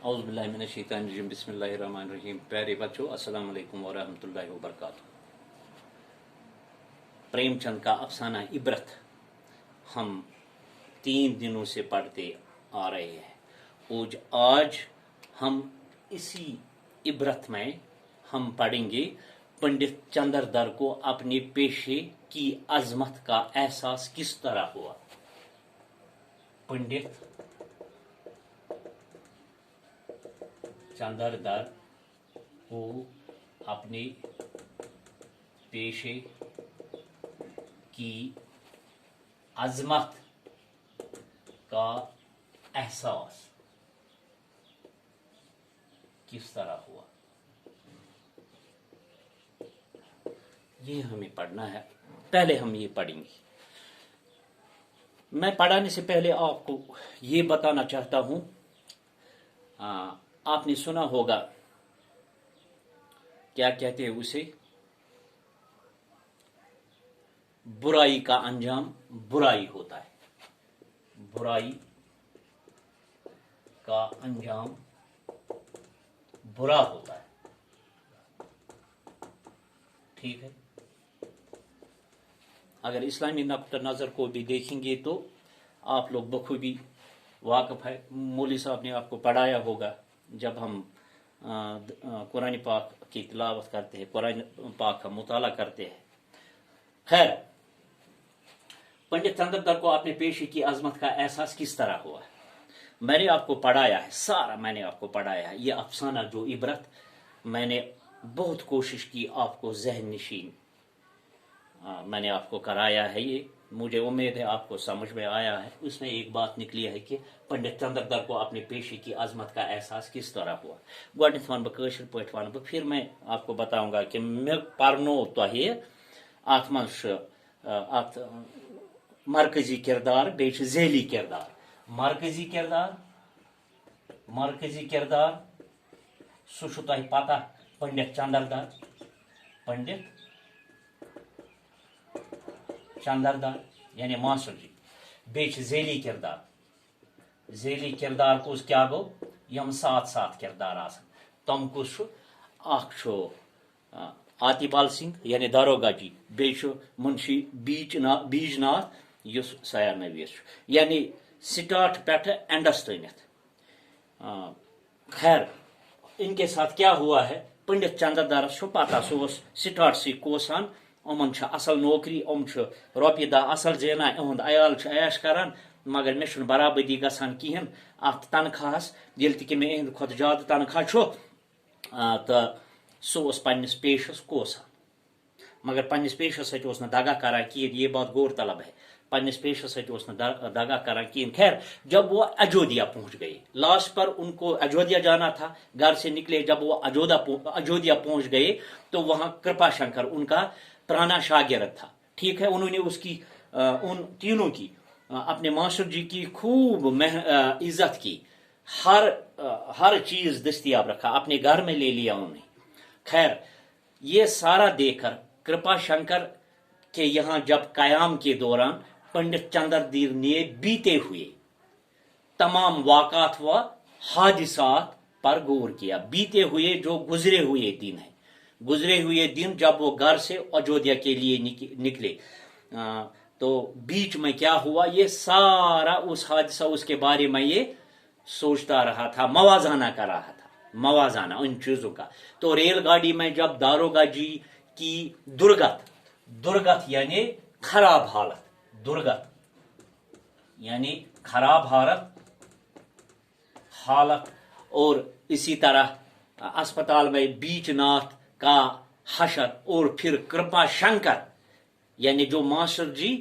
औज़ुबिल्लाहिमिनश्शैतानिर्रजीम बिस्मिल्लाहिर्रहमानिर्रहीम। प्यारे बच्चों, अस्सलाम वालेकुम वरहमतुल्लाहि वबरकातुहू। प्रेमचंद का अफसाना इबरत हम 3 दिनों से पढ़ते आ रहे हैं और आज हम इसी इबरत में हम पढ़ेंगे पंडित चंद्रदर को अपने पेशे की अजमत का एहसास किस तरह हुआ। पंडित चंद्रदर को अपने पेशे की अजमत का एहसास किस तरह हुआ, ये हमें पढ़ना है। पहले हम ये पढ़ेंगे। मैं पढ़ाने से पहले आपको ये बताना चाहता हूं, आपने सुना होगा क्या कहते हैं उसे, बुराई का अंजाम बुराई होता है। बुराई का अंजाम बुरा होता है, ठीक है। अगर इस्लामी नुक्ता नज़र को भी देखेंगे तो आप लोग बखूबी वाक़िफ़ है। मौलवी साहब ने आपको पढ़ाया होगा जब हम कुरान पाक की तिलावत करते हैं, कुरान पाक का मुताला करते हैं। खैर, पंडित चंद्रदर को अपने पेशे की अजमत का एहसास किस तरह हुआ, मैंने आपको पढ़ाया है, सारा मैंने आपको पढ़ाया है। ये अफसाना जो इबरत मैंने बहुत कोशिश की आपको जहन नशीन मैंने आपको कराया है। ये मुझे उम्मीद है आपको समझ में आया है। उसमें एक बात निकली है कि पंडित चंद्रदर को अपने पेशे की अजमत का एहसास किस तरह हुआ। गोडनेथ वन बह कशर पठ वन बह, फिर मैं आपको बताऊंगा कि मे पर्नो तोहे अत अत मरकजी किरदार बे झेली किरदार। मरकजी किरदार सह तुह पता पंडित चंद्रदर। पंडित चंद्रदर यानी मास्टर जी। बे झेली किरदार कुस क्या गो, यम 7 किरदार आसन। तम कुस आतिपाल सिंह यानी दारोगा जी, बे मुंशी बीजनाथ युस सया नवीस, यानी स्टार्ट पे एंडस तनित। खैर, इनके साथ क्या हुआ है, पंडित चंद्रदरस पता सह स्टार्ट से कोसान, उमन असल नौकरी, रोपये दह असल जेना, इहुंद अयाल ऐश करान, मगर मे बराबरी गसान कहें अत तनखाहस। ये कि मे इहंद खुद ज्यादा तनख्वाह तो सह पन्निस पेशस कोसान, मगर पन्निस पेशस सत दगा करान कहें। ये बात गौर तलब है, पन्निस पेशस सत दगा करान कहें। खैर, जब वो अयोध्या पहुंच गए, लास्ट पर उनको अयोध्या जाना था, घर से निकले। जब वो अयोध्या पहुंच गए तो वहां कृपा शंकर उनका पुराना शागिर्द था, ठीक है। उन्होंने उसकी उन तीनों की, अपने मास्टर जी की खूब इज्जत की, हर चीज दस्तियाब रखा, अपने घर में ले लिया उन्हें। खैर, ये सारा देखकर कृपा शंकर के यहाँ जब कयाम के दौरान पंडित चंद्रदर ने बीते हुए तमाम वाक़ात व हादिसात पर गौर किया। बीते हुए जो गुजरे हुए दिन है, गुजरे हुए दिन जब वो घर से अयोध्या के लिए निकले, तो बीच में क्या हुआ, ये सारा उस हादसा, उसके बारे में ये सोचता रहा था, मवाजाना कर रहा था, मवाजाना उन चीजों का। तो रेलगाड़ी में जब दारोगा जी की दुर्गत यानी खराब हालत, दुर्गत यानी खराब हालत, और इसी तरह अस्पताल में बीजनाथ का हशर, और फिर कृपा शंकर यानी जो मास्टर जी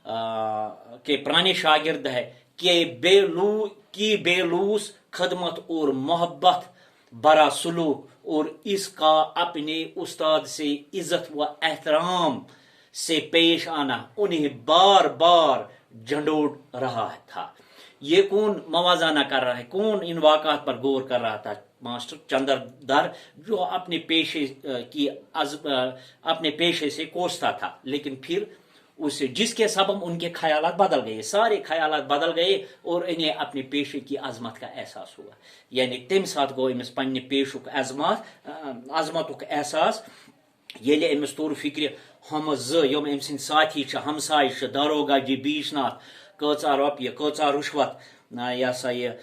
के पुराने शागिर्द है की बेलूस खदमत और मोहब्बत बरा सलूक, और इसका अपने उस्ताद से इज्जत व एहतराम से पेश आना उन्हें बार बार झंडोड़ रहा था। ये कौन मवाजाना कर रहा है, कौन इन वाक़ात पर गौर कर रहा था? मास्टर चंद्रदर, जो अपने पेशे से कोसता था, लेकिन फिर उससे, जिसके सबब उनके ख्यालात बदल गए, सारे ख्यालात बदल गए और इन्हें अपने पेशे की अजमत का एहसास हुआ। यानी तम सात गो अमिस पन्ने पेशुक अजमतुक एहसास, येले अमिस तोर फिक्र हम यम अम सिंद साथी हमसाय दारोगा जी बीशनाथ कचा रोपये कचा रुश्वत यह सा ये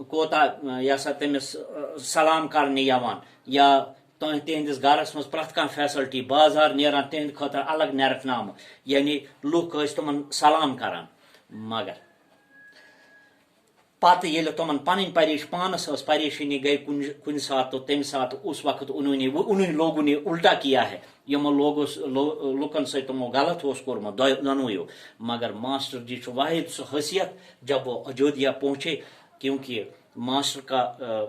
कोता यह सा तमिस सलाम करने यवान या तिहंदिस गरस मज प्रथ कह फैसिलिटी बाजार नेरान तिहंद खतर अलग नेरकनाम, यानी लुक तमन सलाम करान। मगर पत ये तमन पन पानस परेशानी गई कुन सात तो तम सात उस वक्त उन्हीं लोगों ने उल्टा किया है, यमो लुकन से तमो गलत कोर्म दोनों। मगर मास्टर जी वाहिद सो हैसियत जब वो अयोध्या पहुंचे, क्योंकि मास्टर का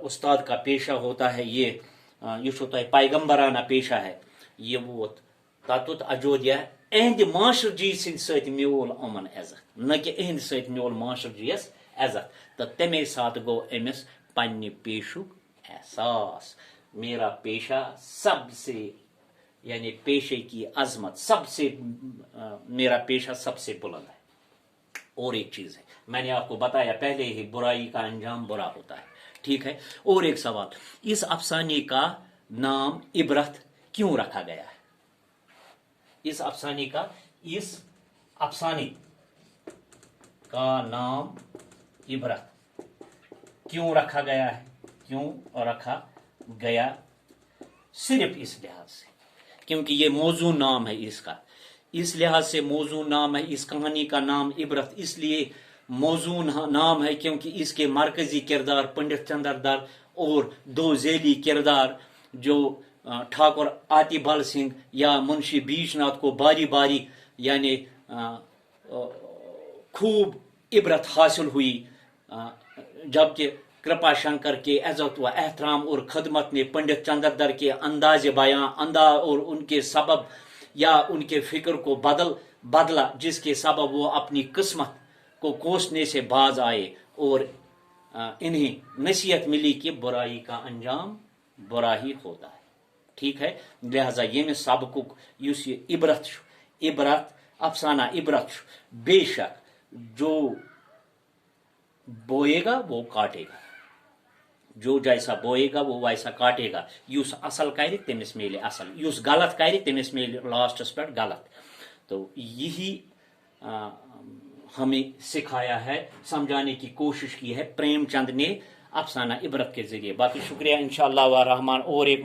उस्ताद का पेशा होता है ये पैगम्बराना पेशा है, ये वोत ततुत अयोध्या अहद मास्टर जी सत म्यूल अमन इज्जत, न कि अहद सत म्यूल मास्टर जी इज्जत। तो तमे साथ गो अमिस पन्ने पेशुक एहसास, मेरा पेशा सबसे, यानी पेशे की अजमत सबसे, मेरा पेशा सबसे बुलंद है। और एक चीज है, मैंने आपको बताया पहले ही, बुराई का अंजाम बुरा होता है, ठीक है। और एक सवाल, इस अफसाने का नाम इबरत क्यों रखा गया है? इस अफसाने का नाम इबरत क्यों रखा गया है? क्यों रखा गया? सिर्फ इस लिहाज से क्योंकि ये मौजू नाम है इसका, इस लिहाज से मौजू नाम है। इस कहानी का नाम इबरत इसलिए मौजू नाम है क्योंकि इसके मरकजी किरदार पंडित चंद्रदर और दो झेली किरदार जो ठाकुर आतिबल सिंह या मुंशी बीशनाथ को बारी बारी यानी खूब इबरत हासिल हुई, जबकि कृपा शंकर के इज्जत व एहतराम और खदमत ने पंडित चंद्रदर के अंदाज बयां और उनके सबब या उनके फिक्र को बदला, जिसके सबब वो अपनी किस्मत को कोसने से बाज आए और इन्हें नसीहत मिली कि बुराई का अंजाम बुरा ही होता है, ठीक है। लिहाजा ये सबक युस इबरत अफसाना इबरत, बेशक जो बोएगा वो काटेगा, जो जैसा बोएगा वो वैसा काटेगा। युस असल कर तमिस मेले असल, युस गलत कर तमिस मेले लास्टस पे गलत। तो यही हमें सिखाया है, समझाने की कोशिश की है प्रेमचंद ने अफसाना इबरत के जरिए। बाकी शुक्रिया, इंशाअल्लाह व रहमान। और एक